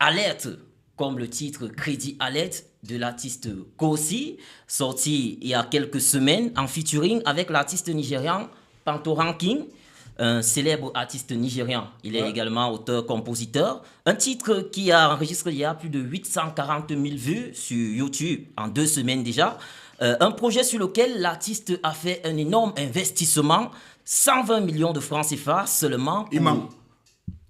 Alerte, comme le titre Crédit Alerte de l'artiste Kosi, sorti il y a quelques semaines en featuring avec l'artiste nigérian Pantoran King, un célèbre artiste nigérian. Il est Ouais. également auteur-compositeur. Un titre qui a enregistré il y a plus de 840 000 vues sur YouTube en 2 semaines déjà. Un projet sur lequel l'artiste a fait un énorme investissement, 120 millions de francs CFA seulement Il pour... ment.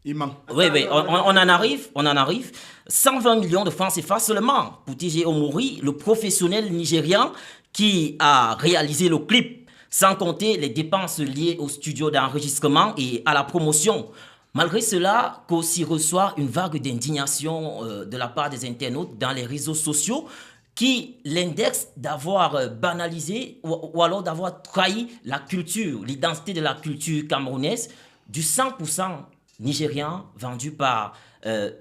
Il ment. Oui, oui, on en arrive. 120 millions de francs CFA seulement pour TG Omori, le professionnel nigérian qui a réalisé le clip, sans compter les dépenses liées au studio d'enregistrement et à la promotion. Malgré cela, Kosi reçoit une vague d'indignation de la part des internautes dans les réseaux sociaux qui l'index d'avoir banalisé ou alors d'avoir trahi la culture, l'identité de la culture camerounaise du 100% nigérian vendu par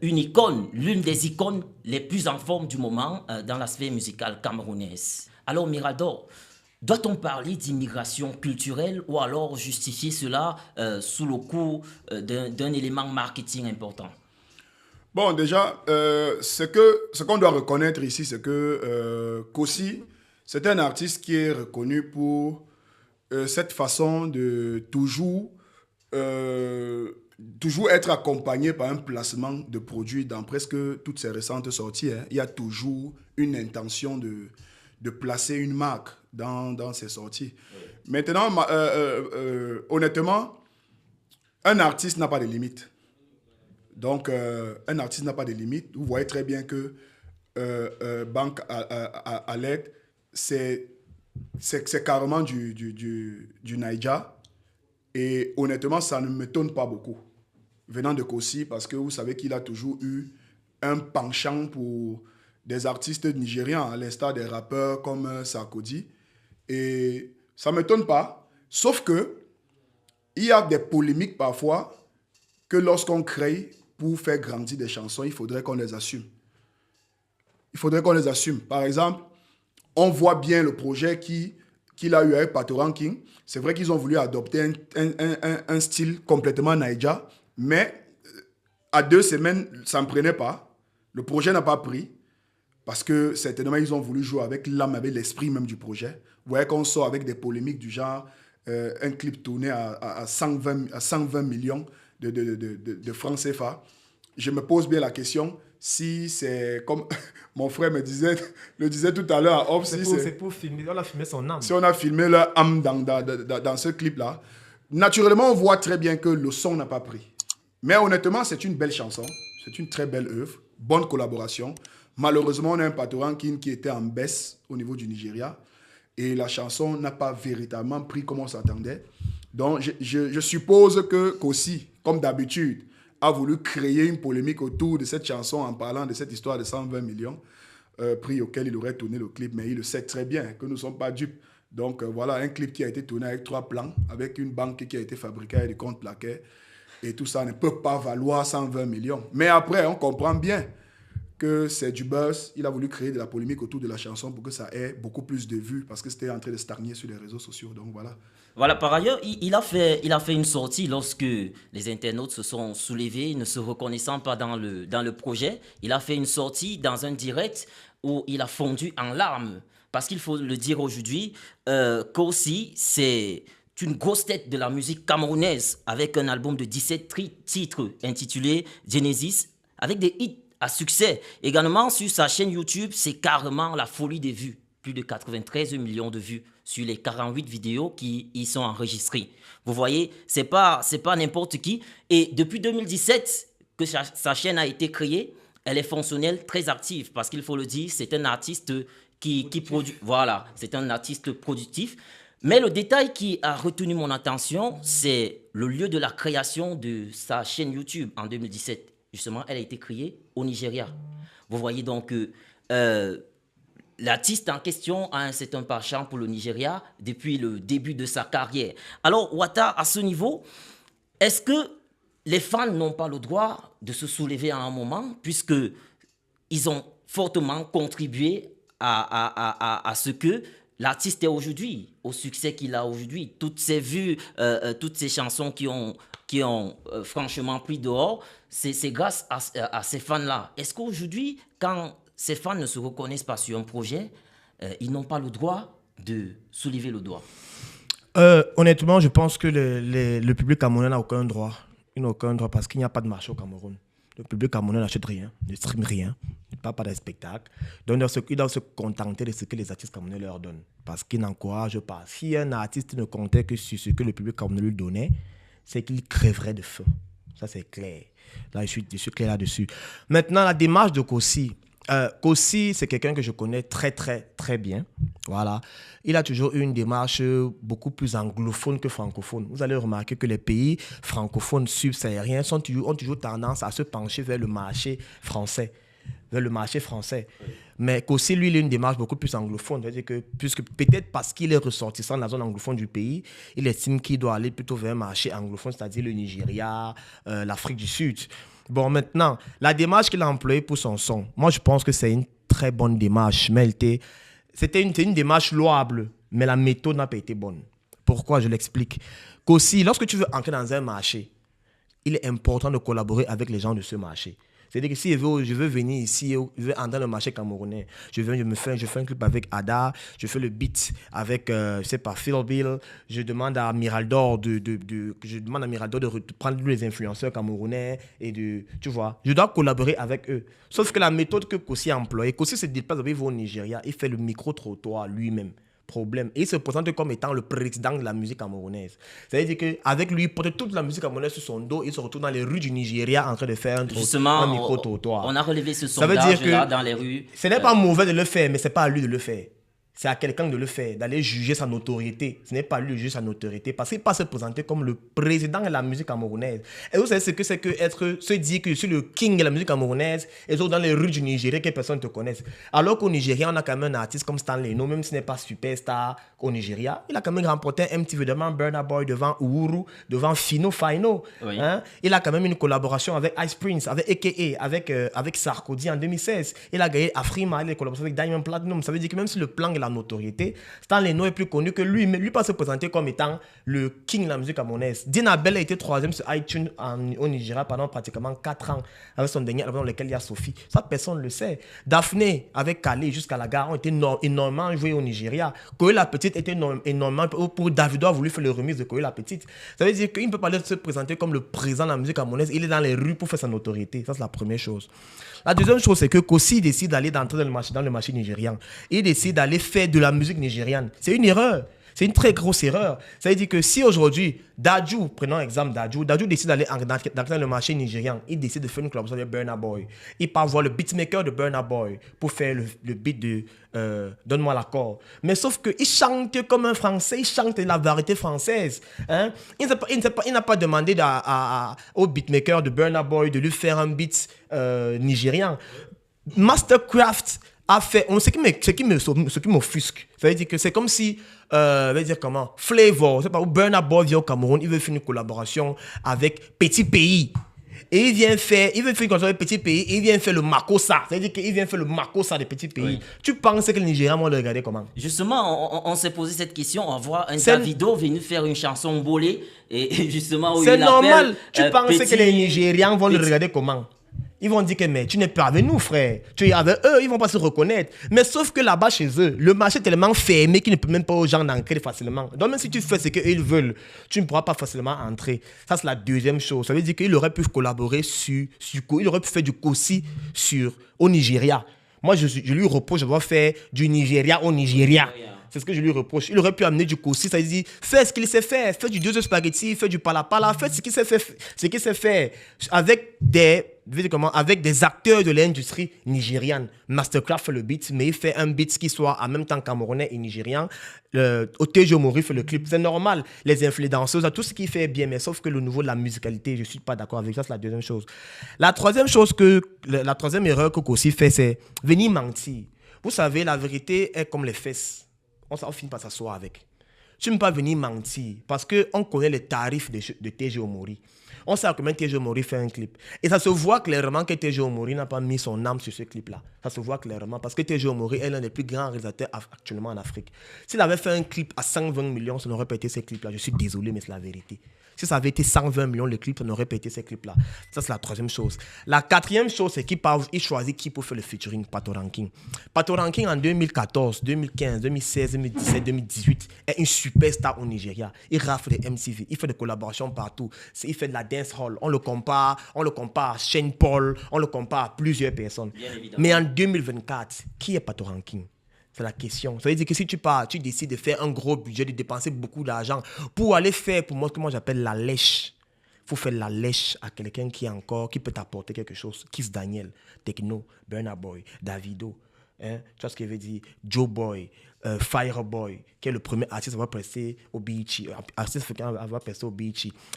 une icône, l'une des icônes les plus en forme du moment dans la sphère musicale camerounaise. Alors Mirador, doit-on parler d'immigration culturelle ou alors justifier cela sous le coup d'un élément marketing important? Bon, déjà, ce qu'on doit reconnaître ici, c'est que Kosi, c'est un artiste qui est reconnu pour cette façon de euh, toujours être accompagné par un placement de produits dans presque toutes ses récentes sorties, hein. Il y a toujours une intention de placer une marque dans ses sorties. Maintenant, honnêtement, un artiste n'a pas de limite. Donc, un artiste n'a pas de limite. Vous voyez très bien que Banque à l'aide, c'est carrément du Naija. Et honnêtement, ça ne m'étonne pas beaucoup, venant de Kosi, parce que vous savez qu'il a toujours eu un penchant pour des artistes nigérians, à l'instar des rappeurs comme Sarkodie. Et ça ne m'étonne pas, sauf que il y a des polémiques parfois que lorsqu'on crée pour faire grandir des chansons, il faudrait qu'on les assume. Il faudrait qu'on les assume. Par exemple, on voit bien le projet qu'il a eu avec Patoran King. C'est vrai qu'ils ont voulu adopter un style complètement Naija, mais à 2 semaines, ça ne prenait pas. Le projet n'a pas pris parce que certainement, ils ont voulu jouer avec l'âme, avec l'esprit même du projet. Vous voyez qu'on sort avec des polémiques du genre un clip tourné à 120 millions de francs CFA. Je me pose bien la question si c'est comme mon frère le disait tout à l'heure à Hobbs, C'est pour filmer, on a filmé son âme. si on a filmé leur âme dans ce clip-là, naturellement, on voit très bien que le son n'a pas pris. Mais honnêtement, c'est une belle chanson, c'est une très belle œuvre, bonne collaboration. Malheureusement, on a un Patoran qui était en baisse au niveau du Nigeria et la chanson n'a pas véritablement pris comme on s'attendait. Donc, je suppose que Kosi, comme d'habitude, a voulu créer une polémique autour de cette chanson en parlant de cette histoire de 120 millions, prix auquel il aurait tourné le clip, mais il le sait très bien que nous ne sommes pas dupes. Donc voilà, un clip qui a été tourné avec 3 plans, avec une banque qui a été fabriquée avec des comptes plaqués, et tout ça ne peut pas valoir 120 millions. Mais après, on comprend bien que c'est du buzz. Il a voulu créer de la polémique autour de la chanson pour que ça ait beaucoup plus de vues, parce que c'était en train de stagner sur les réseaux sociaux. Donc voilà. Voilà, par ailleurs, il a fait une sortie lorsque les internautes se sont soulevés, ne se reconnaissant pas dans le projet. Il a fait une sortie dans un direct où il a fondu en larmes. Parce qu'il faut le dire aujourd'hui, Kosi, c'est une grosse tête de la musique camerounaise avec un album de 17 titres intitulé Genesis, avec des hits à succès. Également, sur sa chaîne YouTube, c'est carrément la folie des vues. Plus de 93 millions de vues sur les 48 vidéos qui y sont enregistrées. Vous voyez, c'est pas n'importe qui. Et depuis 2017 que sa chaîne a été créée, elle est fonctionnelle, très active, parce qu'il faut le dire, c'est un artiste qui produit. Voilà, c'est un artiste productif. Mais le détail qui a retenu mon attention, c'est le lieu de la création de sa chaîne YouTube en 2017. Justement, elle a été créée au Nigeria. Vous voyez donc que l'artiste en question a un certain penchant pour le Nigeria depuis le début de sa carrière. Alors, Ouattara, à ce niveau, est-ce que les fans n'ont pas le droit de se soulever à un moment, puisque ils ont fortement contribué à ce que l'artiste est aujourd'hui, au succès qu'il a aujourd'hui, toutes ces vues, toutes ces chansons qui ont qui ont franchement pris dehors, c'est grâce à ces fans-là. Est-ce qu'aujourd'hui, quand ces fans ne se reconnaissent pas sur un projet, ils n'ont pas le droit de soulever le doigt? Honnêtement, je pense que le public camerounais n'a aucun droit. Il n'a aucun droit parce qu'il n'y a pas de marché au Cameroun. Le public camerounais n'achète rien, ne stream rien, ne parle pas de spectacle. Donc, ils doivent se contenter de ce que les artistes camerounais leur donnent. Parce qu'ils n'encouragent pas. Si un artiste ne comptait que sur ce que le public camerounais lui donnait, c'est qu'il crèverait de faim. Ça, c'est clair. Là, je suis clair là-dessus. Maintenant, la démarche de Kossy. Kossy, c'est quelqu'un que je connais très, très, très bien. Voilà. Il a toujours eu une démarche beaucoup plus anglophone que francophone. Vous allez remarquer que les pays francophones subsahariens ont toujours tendance à se pencher vers le marché français. Mais Kossy, lui, il a une démarche beaucoup plus anglophone. C'est-à-dire que, puisque peut-être parce qu'il est ressortissant de la zone anglophone du pays, il estime qu'il doit aller plutôt vers un marché anglophone, c'est-à-dire le Nigeria, l'Afrique du Sud. Bon, maintenant, la démarche qu'il a employée pour son son, moi, je pense que c'est une très bonne démarche. Mais c'était une démarche louable, mais la méthode n'a pas été bonne. Pourquoi? Je l'explique. Kossy, lorsque tu veux entrer dans un marché, il est important de collaborer avec les gens de ce marché. C'est-à-dire que si je veux venir ici, je veux entrer dans le marché camerounais, je fais un clip avec Ada, je fais le beat avec, je sais pas, Phil Bill, je demande à Miraldor de prendre les influenceurs camerounais et tu vois, je dois collaborer avec eux. Sauf que la méthode que Kossy a employée, Kossy se déplace, il va au Nigeria, il fait le micro-trottoir lui-même. Problème. Et il se présente comme étant le président de la musique camerounaise. C'est-à-dire qu'avec lui, il porte toute la musique camerounaise sur son dos, il se retrouve dans les rues du Nigeria en train de faire un micro-trottoir. On a relevé ce sondage-là dans les rues. Ce n'est pas mauvais de le faire, mais ce n'est pas à lui de le faire. C'est à quelqu'un de le faire, d'aller juger sa notoriété. Ce n'est pas lui de juger sa notoriété, parce qu'il ne peut pas se présenter comme le président de la musique camerounaise. Et vous savez ce que c'est que se dire que je suis le king de la musique camerounaise, et dans les rues du Nigeria, que personne ne te connaisse. Alors qu'au Nigeria, on a quand même un artiste comme Stanley No, même s'il n'est pas superstar au Nigeria, il a quand même remporté un MTV devant Burna Boy, devant Uhuru, devant Fino. Oui. Hein? Il a quand même une collaboration avec Ice Prince, avec A.K.A., avec Sarkozy en 2016. Il a gagné Afrima, il a collaboré avec Diamond Platinum. Ça veut dire que même sur le plan de la notoriété, Stanley No est plus connu que lui, mais lui pas se présenter comme étant le king de la musique camerounaise. Dina Bell a été 3e sur iTunes au Nigeria pendant pratiquement 4 ans, avec son dernier album dans lequel il y a Sophie. Ça, personne ne le sait. Daphné, avec Kali jusqu'à la gare, ont été énormément joués au Nigeria. Koé la Petite était énormément... Pour Davido a voulu faire le remix de Koé la Petite. Ça veut dire qu'il ne peut pas se présenter comme le président de la musique camerounaise. Il est dans les rues pour faire sa notoriété. Ça, c'est la première chose. La deuxième chose, c'est que Kossy décide d'aller dans le marché nigérian. Il décide d'aller faire de la musique nigériane. C'est une erreur. C'est une très grosse erreur. Ça veut dire que si aujourd'hui, Dadju, prenons l'exemple Dadju décide d'aller dans le marché nigérian, il décide de faire une collaboration avec Burna Boy. Il part voir le beatmaker de Burna Boy pour faire le beat de Donne-moi l'accord. Mais sauf qu'il chante comme un Français, il chante la variété française. Hein? Il n'a pas demandé au beatmaker de Burna Boy de lui faire un beat nigérian. Mastercraft a fait, ce qui m'offusque, ça veut dire que c'est comme si, Flavor, c'est pas où Burna Boy vient au Cameroun, il veut faire une collaboration avec Petit Pays. Et il veut faire une collaboration avec Petit Pays, et il vient faire le Makossa. Ça veut dire qu'il vient faire le Makossa des Petits Pays. Oui. Tu penses que les Nigériens vont le regarder comment? Justement, on s'est posé cette question, on voit un Davido venu faire une chanson bolée, et justement, où c'est il normal. Appelle, tu penses que les Nigériens vont le Petit... regarder comment? Ils vont dire que mais tu n'es pas avec nous, frère. Tu es avec eux, ils ne vont pas se reconnaître. Mais sauf que là-bas, chez eux, le marché est tellement fermé qu'ils ne peuvent même pas aux gens d'entrer facilement. Donc même si tu fais ce qu'ils veulent, tu ne pourras pas facilement entrer. Ça, c'est la deuxième chose. Ça veut dire qu'il aurait pu collaborer il aurait pu faire du Kossy au Nigeria. Moi, je lui reproche d'avoir fait du Nigeria au Nigeria. C'est ce que je lui reproche. Il aurait pu amener du Kossy, ça veut dire, fais ce qu'il sait faire. Fais du 2 spaghetti, fais du palapala, fais ce qu'il sait faire. Avec des acteurs de l'industrie nigériane. Mastercraft fait le beat, mais il fait un beat qui soit en même temps camerounais et nigérian. Otejo Mori fait le clip. C'est normal. Les influenceuses, tout ce qu'il fait est bien, mais sauf que le niveau de la musicalité, je ne suis pas d'accord avec ça. C'est la deuxième chose. La troisième erreur que Kossy fait, c'est venir mentir. Vous savez, la vérité est comme les fesses. On finit par s'asseoir avec. Tu ne peux pas venir mentir parce qu'on connaît les tarifs de TG Omori. On sait combien TG Omori fait un clip. Et ça se voit clairement que TG Omori n'a pas mis son âme sur ce clip-là. Ça se voit clairement parce que TG Omori est l'un des plus grands réalisateurs actuellement en Afrique. S'il avait fait un clip à 120 millions, ça n'aurait pas été ce clip-là. Je suis désolé, mais c'est la vérité. Si ça avait été 120 millions le clip, on aurait pété ces clips-là. Ça, c'est la troisième chose. La quatrième chose, c'est qu'il choisit qui pour faire le featuring, Patoranking. Patoranking en 2014, 2015, 2016, 2017, 2018 est une superstar au Nigeria. Il rafle des MTV, il fait des collaborations partout. Il fait de la dance hall. On le compare à Shane Paul, on le compare à plusieurs personnes. Mais en 2024, qui est Patoranking? C'est la question. Ça veut dire que si tu décides de faire un gros budget, de dépenser beaucoup d'argent pour aller faire, pour moi, ce que moi j'appelle la lèche. Il faut faire la lèche à quelqu'un qui peut t'apporter quelque chose. Kiss Daniel, Techno, Burna Boy, Davido. Hein? Tu vois ce que je veux dire? Joe Boy, Fireboy, qui est le premier artiste à avoir pressé au BET,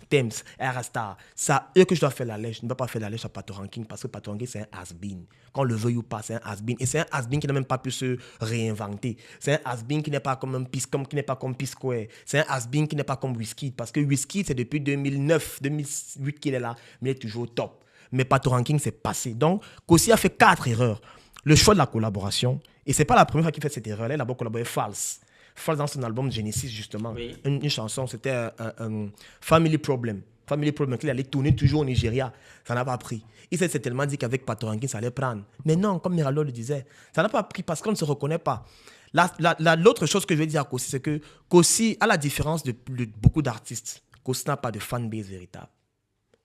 Thames, Aerostar. Ça, eux que je dois faire la lèche, je ne dois pas faire la lèche à Patoranking parce que Patoranking, c'est un has-been. Qu'on le veuille ou pas, c'est un has-been. Et c'est un has-been qui n'a même pas pu se réinventer. C'est un has-been qui n'est pas comme qui n'est pas comme P-Square. C'est un has-been qui n'est pas comme Wizkid. Parce que Wizkid, c'est depuis 2009, 2008 qu'il est là, mais il est toujours au top. Mais Patoranking, c'est passé. Donc, Kossi a fait 4 erreurs. Le choix de la collaboration, et c'est pas la première fois qu'il fait cette erreur-là, il a collaboré False. False dans son album Genesis, justement. Oui. Une chanson, c'était un Family Problem. Family Problem, qu'il allait tourner toujours au Nigeria. Ça n'a pas pris. Il s'est tellement dit qu'avec Patoranking, ça allait prendre. Mais non, comme Miraldo le disait, ça n'a pas pris parce qu'on ne se reconnaît pas. L'autre chose que je vais dire à Kossi, c'est que Kossi, à la différence de beaucoup d'artistes, Kossi n'a pas de fanbase véritable.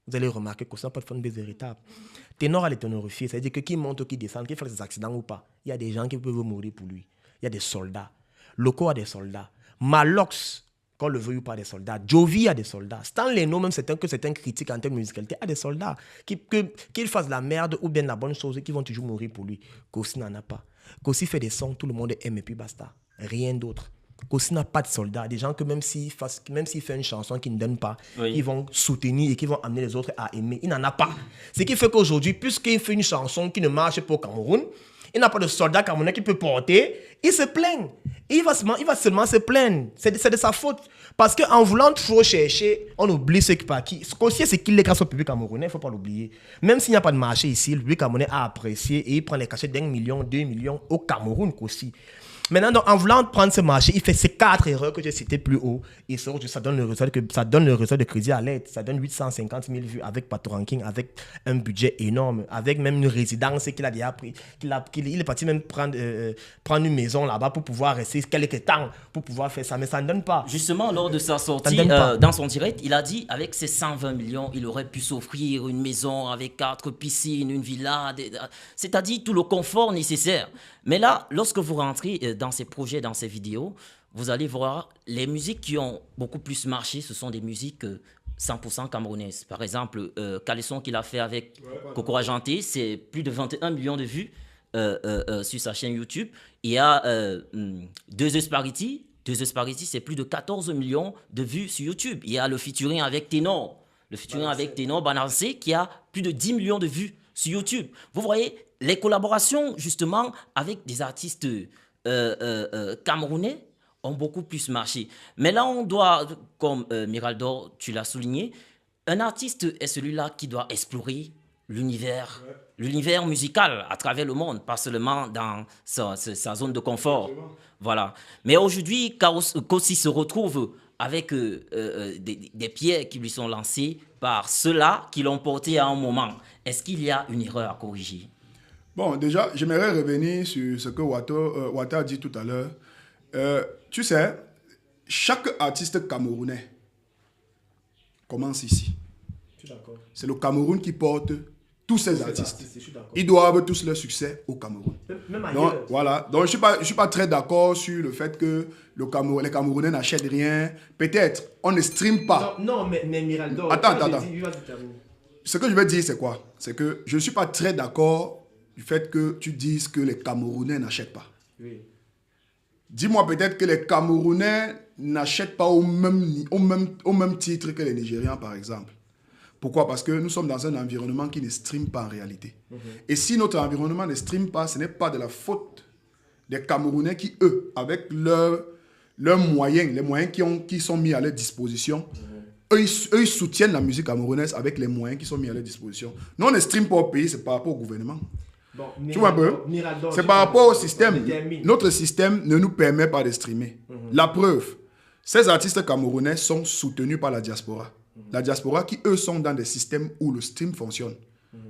Vous allez remarquer que ça n'a pas de fanbase véritable. Ténor a les ténorifiés, c'est-à-dire que qui monte ou qui descend, qui fait des accidents ou pas, il y a des gens qui peuvent mourir pour lui. Il y a des soldats. Loco a des soldats. Malox, qu'on le veuille ou pas, des soldats. Jovi a des soldats. Stan Leno, même c'est un critique en termes de musicalité, a des soldats. Qu'ils fassent la merde ou bien la bonne chose, qui vont toujours mourir pour lui. Kossi n'en a pas. Kossi fait des sons, tout le monde aime et puis basta. Rien d'autre. Kossi n'a pas de soldats, des gens que même s'il fait une chanson qui ne donne pas, ils vont soutenir et qui vont amener les autres à aimer. Il n'en a pas. Ce qui fait qu'aujourd'hui, puisqu'il fait une chanson qui ne marche pas au Cameroun, il n'a pas de soldat camerounais qui peut porter, il se plaint. Il va seulement se plaindre. C'est de sa faute. Parce qu'en voulant trop chercher, on oublie ce qui Kossi, c'est qu'il est grâce au public camerounais, il ne faut pas l'oublier. Même s'il n'y a pas de marché ici, le public camerounais a apprécié et il prend les cachets d'1 million, 2 millions au Cameroun, Kossi. Maintenant, donc, en voulant prendre ce marché, il fait ces 4 erreurs que j'ai citées plus haut. Et ça donne le résultat de Crédit à l'aide. Ça donne 850 000 vues avec Patoranking, avec un budget énorme, avec même une résidence qu'il a déjà pris. Il est parti même prendre une maison là-bas pour pouvoir rester quelques temps, pour pouvoir faire ça. Mais ça ne donne pas. Justement, lors de sa sortie, dans son direct, il a dit avec ses 120 millions, il aurait pu s'offrir une maison avec 4 piscines, une villa, c'est-à-dire tout le confort nécessaire. Mais là, lorsque vous rentrez dans ces projets, dans ces vidéos, vous allez voir les musiques qui ont beaucoup plus marché, ce sont des musiques 100% camerounaises. Par exemple, Caleçon qu'il a fait avec Coco Argenté, c'est plus de 21 millions de vues sur sa chaîne YouTube. Il y a Deux Spaghetti, c'est plus de 14 millions de vues sur YouTube. Il y a le featuring avec Ténor, Banancé, qui a plus de 10 millions de vues sur YouTube. Vous voyez, les collaborations, justement, avec des artistes camerounais ont beaucoup plus marché. Mais là, on doit, comme Miraldo, tu l'as souligné, un artiste est celui-là qui doit explorer l'univers musical à travers le monde, pas seulement dans sa zone de confort. Voilà. Mais aujourd'hui, Kossi se retrouve avec des pierres qui lui sont lancées par ceux-là qui l'ont porté à un moment. Est-ce qu'il y a une erreur à corriger? Bon, déjà, j'aimerais revenir sur ce que Wata a dit tout à l'heure. Tu sais, chaque artiste camerounais commence ici. C'est le Cameroun qui porte tous ces artistes. Ils doivent tous leur succès au Cameroun. Même donc, voilà. Donc, je ne suis pas très d'accord sur le fait que les Camerounais n'achètent rien. Peut-être, on ne stream pas. Non, mais Miraldo... Attends. Ce que je veux dire, c'est quoi? C'est que je ne suis pas très d'accord du fait que tu dises que les Camerounais n'achètent pas. Oui. Dis-moi peut-être que les Camerounais n'achètent pas au même titre que les Nigérians, par exemple. Pourquoi? Parce que nous sommes dans un environnement qui ne stream pas en réalité. Et si notre environnement ne stream pas, ce n'est pas de la faute des Camerounais qui, eux, avec leurs moyens, les moyens qui sont mis à leur disposition, eux, ils soutiennent la musique camerounaise avec les moyens qui sont mis à leur disposition. Nous, on ne stream pas au pays, c'est par rapport au gouvernement. Bon, tu vois un peu? C'est par rapport au système. Notre système ne nous permet pas de streamer. La preuve, ces artistes camerounais sont soutenus par la diaspora. La diaspora qui, eux, sont dans des systèmes où le stream fonctionne.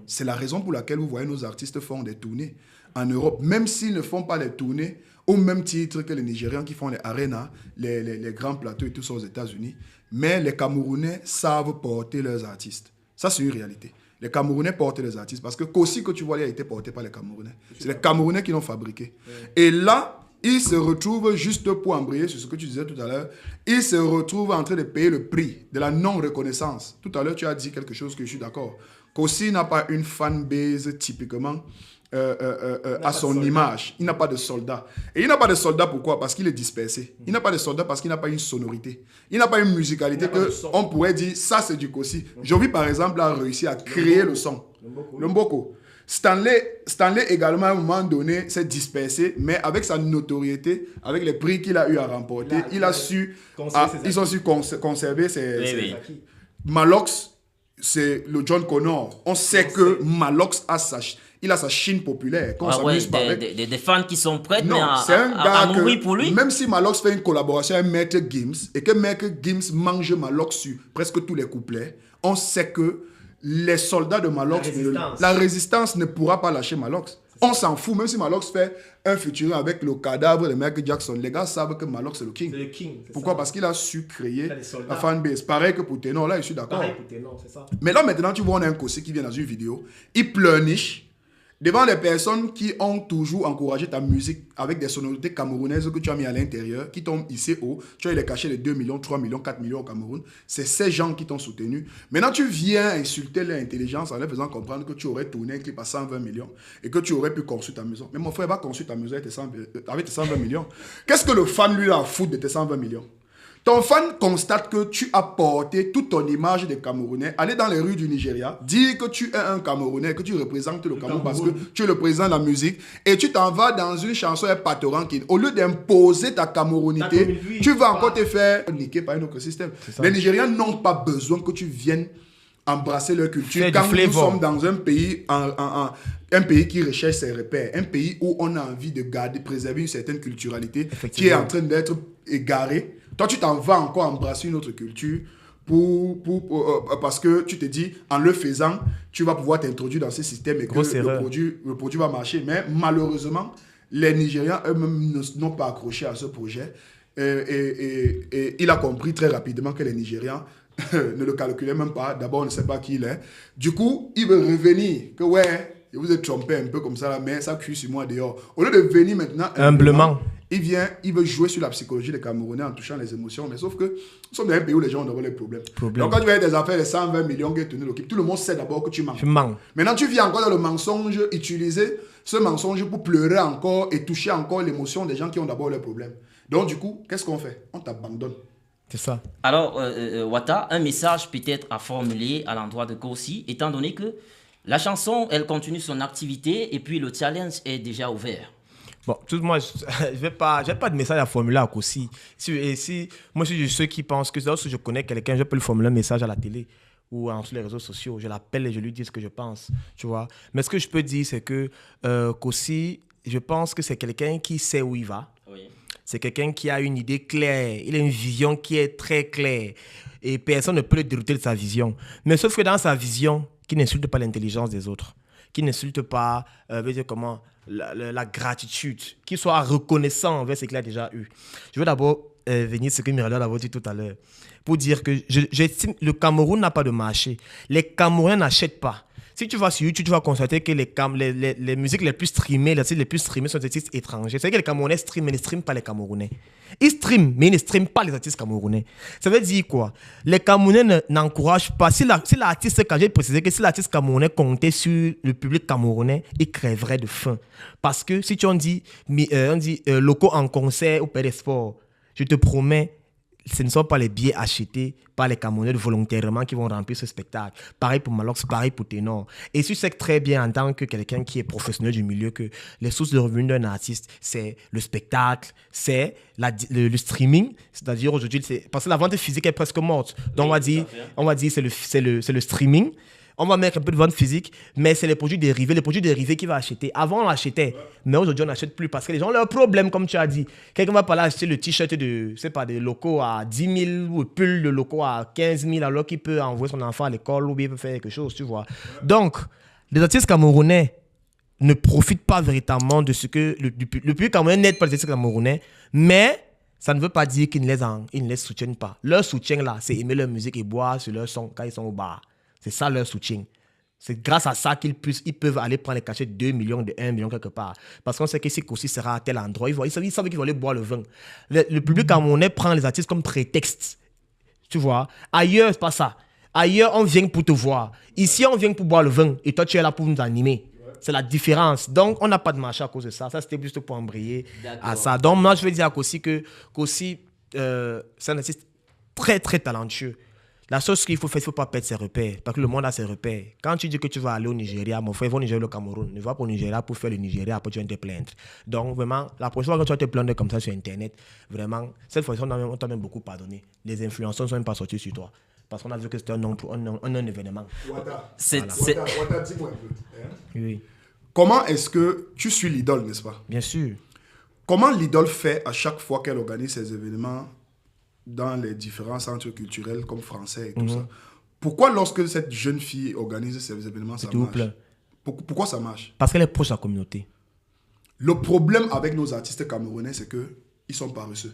C'est la raison pour laquelle vous voyez nos artistes font des tournées en Europe, même s'ils ne font pas les tournées au même titre que les Nigérians qui font les arénas, les grands plateaux et tout ça aux États-Unis. Mais les Camerounais savent porter leurs artistes. Ça, c'est une réalité. Les Camerounais portent les artistes parce que Kossi que tu vois, il a été porté par les Camerounais. C'est les Camerounais qui l'ont fabriqué. Et là, ils se retrouvent, juste pour embrayer sur ce que tu disais tout à l'heure, ils se retrouvent en train de payer le prix de la non-reconnaissance. Tout à l'heure, tu as dit quelque chose que je suis d'accord. Kossi n'a pas une fanbase typiquement à son image. Il n'a pas de soldats. Et il n'a pas de soldats pourquoi? Parce qu'il est dispersé. Il n'a pas de soldats parce qu'il n'a pas une sonorité. Il n'a pas une musicalité qu'on pourrait dire, ça c'est du Kossi. Jovi par exemple a réussi à créer le son. Le Mboko. Stanley également à un moment donné s'est dispersé, mais avec sa notoriété, avec les prix qu'il a eu à remporter, ils ont su conserver ses acquis. Malox, c'est le John Connor. On sait que Malox a sa chine populaire. Des fans qui sont prêts à mourir pour lui. Même si Malox fait une collaboration avec Maître Gims et que Maître Gims mange Malox sur presque tous les couplets, on sait que les soldats de Malox, la résistance ne pourra pas lâcher Malox. On s'en fout, même si Malox fait un featuring avec le cadavre de Michael Jackson, les gars savent que Malox c'est le king. Pourquoi? Parce qu'il a su créer la fanbase. Pareil que pour Ténor, là je suis d'accord. Mais là maintenant tu vois, on a un Kossi qui vient dans une vidéo, il pleurniche devant les personnes qui ont toujours encouragé ta musique avec des sonorités camerounaises que tu as mis à l'intérieur, qui t'ont hissé haut. Tu as eu les cachets de 2 millions, 3 millions, 4 millions au Cameroun. C'est ces gens qui t'ont soutenu. Maintenant, tu viens insulter l'intelligence en leur faisant comprendre que tu aurais tourné un clip à 120 millions et que tu aurais pu construire ta maison. Mais mon frère va construire ta maison avec tes 120 millions. Qu'est-ce que le fan, lui, a à foutre de tes 120 millions? Ton fan constate que tu as porté toute ton image de Camerounais, aller dans les rues du Nigeria, dire que tu es un Camerounais, que tu représentes le Cameroun parce que tu es le président de la musique, et tu t'en vas dans une chanson avec Pato Rankin. Au lieu d'imposer ta camerounité, tu vas encore te faire niquer par un autre système. Les Nigériens n'ont pas besoin que tu viennes embrasser leur culture quand nous sommes dans un pays, un pays qui recherche ses repères, un pays où on a envie de garder, préserver une certaine culturalité qui est en train d'être égarée. Toi, tu t'en vas encore embrasser une autre culture parce que tu te dis, en le faisant, tu vas pouvoir t'introduire dans ce système et que le produit va marcher. Mais malheureusement, les Nigériens eux-mêmes n'ont pas accroché à ce projet. Et il a compris très rapidement que les Nigériens ne le calculaient même pas. D'abord, on ne sait pas qui il est. Du coup, il veut revenir. Que ouais, je vous ai trompé un peu comme ça, là, mais ça cuit sur moi dehors. Au lieu de venir maintenant humblement, il veut jouer sur la psychologie des Camerounais en touchant les émotions. Mais sauf que nous sommes dans un pays où les gens ont d'abord les problèmes. Donc quand tu vas des affaires de 120 millions qui est tenu l'équipe, tout le monde sait d'abord que tu mens. Maintenant, tu viens encore dans le mensonge, utiliser ce mensonge pour pleurer encore et toucher encore l'émotion des gens qui ont d'abord les problèmes. Donc du coup, qu'est-ce qu'on fait? On t'abandonne. C'est ça. Alors, Wata, un message peut-être à formuler à l'endroit de Kossi, étant donné que la chanson, elle continue son activité et puis le challenge est déjà ouvert. Bon, moi, je vais pas de message à formuler à Kossi. Moi, je suis de ceux qui pensent que lorsque je connais quelqu'un, je peux lui formuler un message à la télé ou sur les réseaux sociaux. Je l'appelle et je lui dis ce que je pense, tu vois. Mais ce que je peux dire, c'est que Kossi, je pense que c'est quelqu'un qui sait où il va. Oui. C'est quelqu'un qui a une idée claire. Il a une vision qui est très claire. Et personne ne peut le dérouter de sa vision. Mais sauf que dans sa vision, qui n'insulte pas l'intelligence des autres, qui n'insulte pas la gratitude, qui soit reconnaissant envers ce qu'il a déjà eu. Je veux d'abord venir ce que Mirella a dit tout à l'heure, pour dire que j'estime que le Cameroun n'a pas de marché. Les Camerounais n'achètent pas. Si tu vas sur YouTube, tu vas constater que les musiques les plus streamées, les artistes les plus streamés sont des artistes étrangers. C'est-à-dire que les Camerounais streament, mais ils ne streament pas les Camerounais. Ils streament, mais ils ne streament pas les artistes camerounais. Ça veut dire quoi? Les Camerounais n'encouragent pas. Si l'artiste, quand j'ai précisé que si l'artiste camerounais comptait sur le public camerounais, il crèverait de faim. Parce que si on dit locaux en concert au Palais des Sports, je te promets, ce ne sont pas les billets achetés par les Camerounais volontairement qui vont remplir ce spectacle. Pareil pour Malox, pareil pour Ténor. Et tu sais très bien, en tant que quelqu'un qui est professionnel du milieu, que les sources de revenus d'un artiste, c'est le spectacle, c'est le streaming. C'est-à-dire aujourd'hui, parce que la vente physique est presque morte. Donc on va dire c'est le streaming. On va mettre un peu de vente physique, mais c'est les produits dérivés. Les produits dérivés qui va acheter. Avant, on achetait, mais aujourd'hui, on n'achète plus parce que les gens ont leurs problèmes, comme tu as dit. Quelqu'un va pas aller acheter le t-shirt de, je sais pas, des locaux à 10 000 ou le pull de locaux à 15 000 alors qu'il peut envoyer son enfant à l'école ou bien il peut faire quelque chose, tu vois. Donc, les artistes camerounais ne profitent pas véritablement de ce que le public camerounais n'aide pas les artistes camerounais, mais ça ne veut pas dire qu'ils ne les soutiennent pas. Leur soutien là, c'est aimer leur musique et boire sur leur son quand ils sont au bar. C'est ça leur soutien. C'est grâce à ça ils peuvent aller prendre les cachets de 2 millions, de 1 million quelque part. Parce qu'on sait que si Kossi sera à tel endroit, ils savent qu'ils vont aller boire le vin. Le public camerounais prend les artistes comme prétexte. Tu vois, ailleurs, c'est pas ça. Ailleurs, on vient pour te voir. Ici, on vient pour boire le vin. Et toi, tu es là pour nous animer. C'est la différence. Donc, on n'a pas de marché à cause de ça. Ça, c'était juste pour embrayer à ça. Donc, moi, je veux dire à Kossi que Kossi, c'est un artiste très, très talentueux. La chose qu'il faut faire, il ne faut pas perdre ses repères. Parce que le monde a ses repères. Quand tu dis que tu vas aller au Nigeria, mon frère, il va au Nigeria ou au Cameroun. Ne va pas au Nigeria pour faire le Nigeria, après tu vas te plaindre. Donc, vraiment, la prochaine fois que tu vas te plaindre comme ça sur Internet, vraiment, cette fois-ci, on t'a même beaucoup pardonné. Les influenceurs ne sont même pas sortis sur toi. Parce qu'on a vu que c'était un événement. Wata, Wata, dis-moi un peu. Hein? Oui. Comment est-ce que tu suis l'idole, n'est-ce pas? Bien sûr. Comment l'idole fait à chaque fois qu'elle organise ses événements dans les différents centres culturels comme français et tout ça? Pourquoi lorsque cette jeune fille organise ces événements, ça marche? Pourquoi ça marche? Parce qu'elle est proche de la communauté. Le problème avec nos artistes camerounais, c'est qu'ils sont paresseux.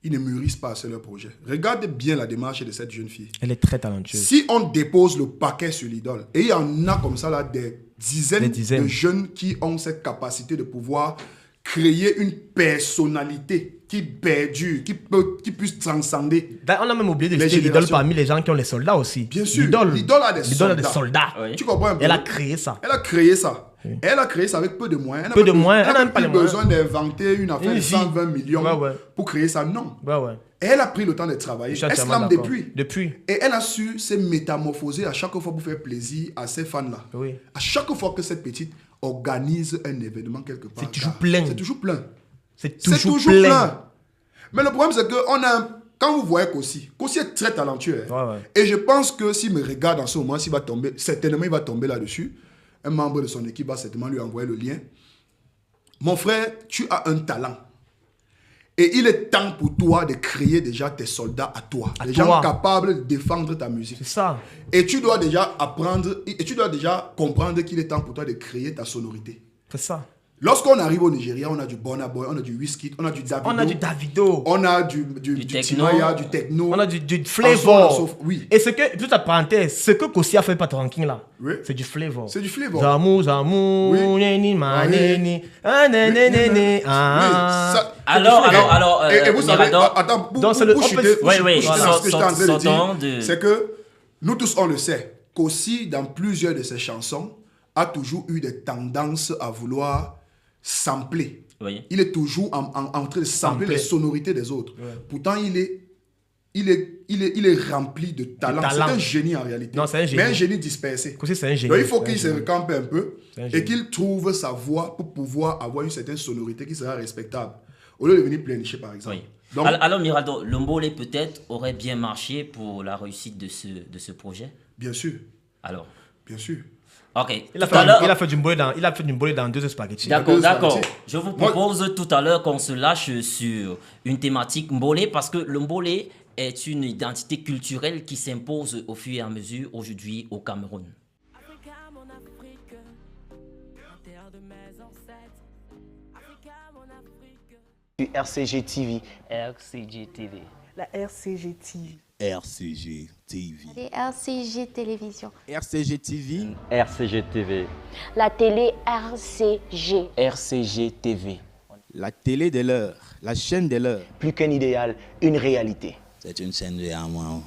Ils ne mûrissent pas assez leur projet. Regardez bien la démarche de cette jeune fille. Elle est très talentueuse. Si on dépose le paquet sur l'idole, et il y en a comme ça là des dizaines de jeunes qui ont cette capacité de pouvoir créer une personnalité qui perdure, qui puisse transcender. On a même oublié de citer l'idole parmi les gens qui ont les soldats aussi. Bien sûr, l'idole a des soldats. Oui. Tu comprends un peu? Elle a créé ça. Elle a créé ça. Oui. Elle a créé ça avec peu de moyens. Elle n'a pas besoin d'inventer une affaire de 120 millions pour créer ça. Non. Et elle a pris le temps de travailler. Elle se lame depuis. Et elle a su se métamorphoser à chaque fois pour faire plaisir à ces fans-là. Oui. À chaque fois que cette petite organise un événement quelque part. C'est toujours plein. C'est toujours plein. C'est toujours plein. Mais le problème, c'est que quand vous voyez Kossi est très talentueux. Hein. Et je pense que s'il me regarde en ce moment, certainement il va tomber là-dessus. Un membre de son équipe va certainement lui envoyer le lien. Mon frère, tu as un talent. Et il est temps pour toi de créer déjà tes soldats à toi. Des gens capables de défendre ta musique. C'est ça. Et tu dois déjà apprendre, et tu dois déjà comprendre qu'il est temps pour toi de créer ta sonorité. C'est ça. Lorsqu'on arrive au Nigeria, on a du Burna Boy, on a du Wizkid, on a du Davido. On a du Timaya, du techno. On a du flavor. Oui. Et ce que, toute la parenthèse, ce que Kossi a fait par Ranking là, c'est du flavor. C'est du flavor. Zamou, neni, maneni, neni, Alors, et vous savez, attends, pour chuter ce que je suis en train de dire, c'est que nous tous, on le sait, Kossi, dans plusieurs de ses chansons, a toujours eu des tendances à vouloir sampler. Oui. Il est toujours en train de sampler les sonorités des autres. Oui. Pourtant, il est rempli de talent. C'est un génie en réalité. Non, c'est un génie. Mais un génie dispersé. C'est un génie. Donc, il faut qu'il se recampe un peu et qu'il trouve sa voix pour pouvoir avoir une certaine sonorité qui sera respectable. Au lieu de venir pleurnicher, par exemple. Oui. Donc, alors, Miraldo, le Mbolé peut-être aurait bien marché pour la réussite de ce projet? Bien sûr. Alors? Bien sûr. Ok. Il a fait du Mbolé dans 2 spaghettis. D'accord. Je vous propose tout à l'heure qu'on se lâche sur une thématique Mbolé parce que le Mbolé est une identité culturelle qui s'impose au fur et à mesure aujourd'hui au Cameroun. RCG TV. RCG TV. La RCG TV. RCG TV. Les RCG Télévision. RCG TV. RCG TV. La télé RCG. RCG TV. La télé de l'heure, la chaîne de l'heure. Plus qu'un idéal, une réalité. C'est une chaîne de moi.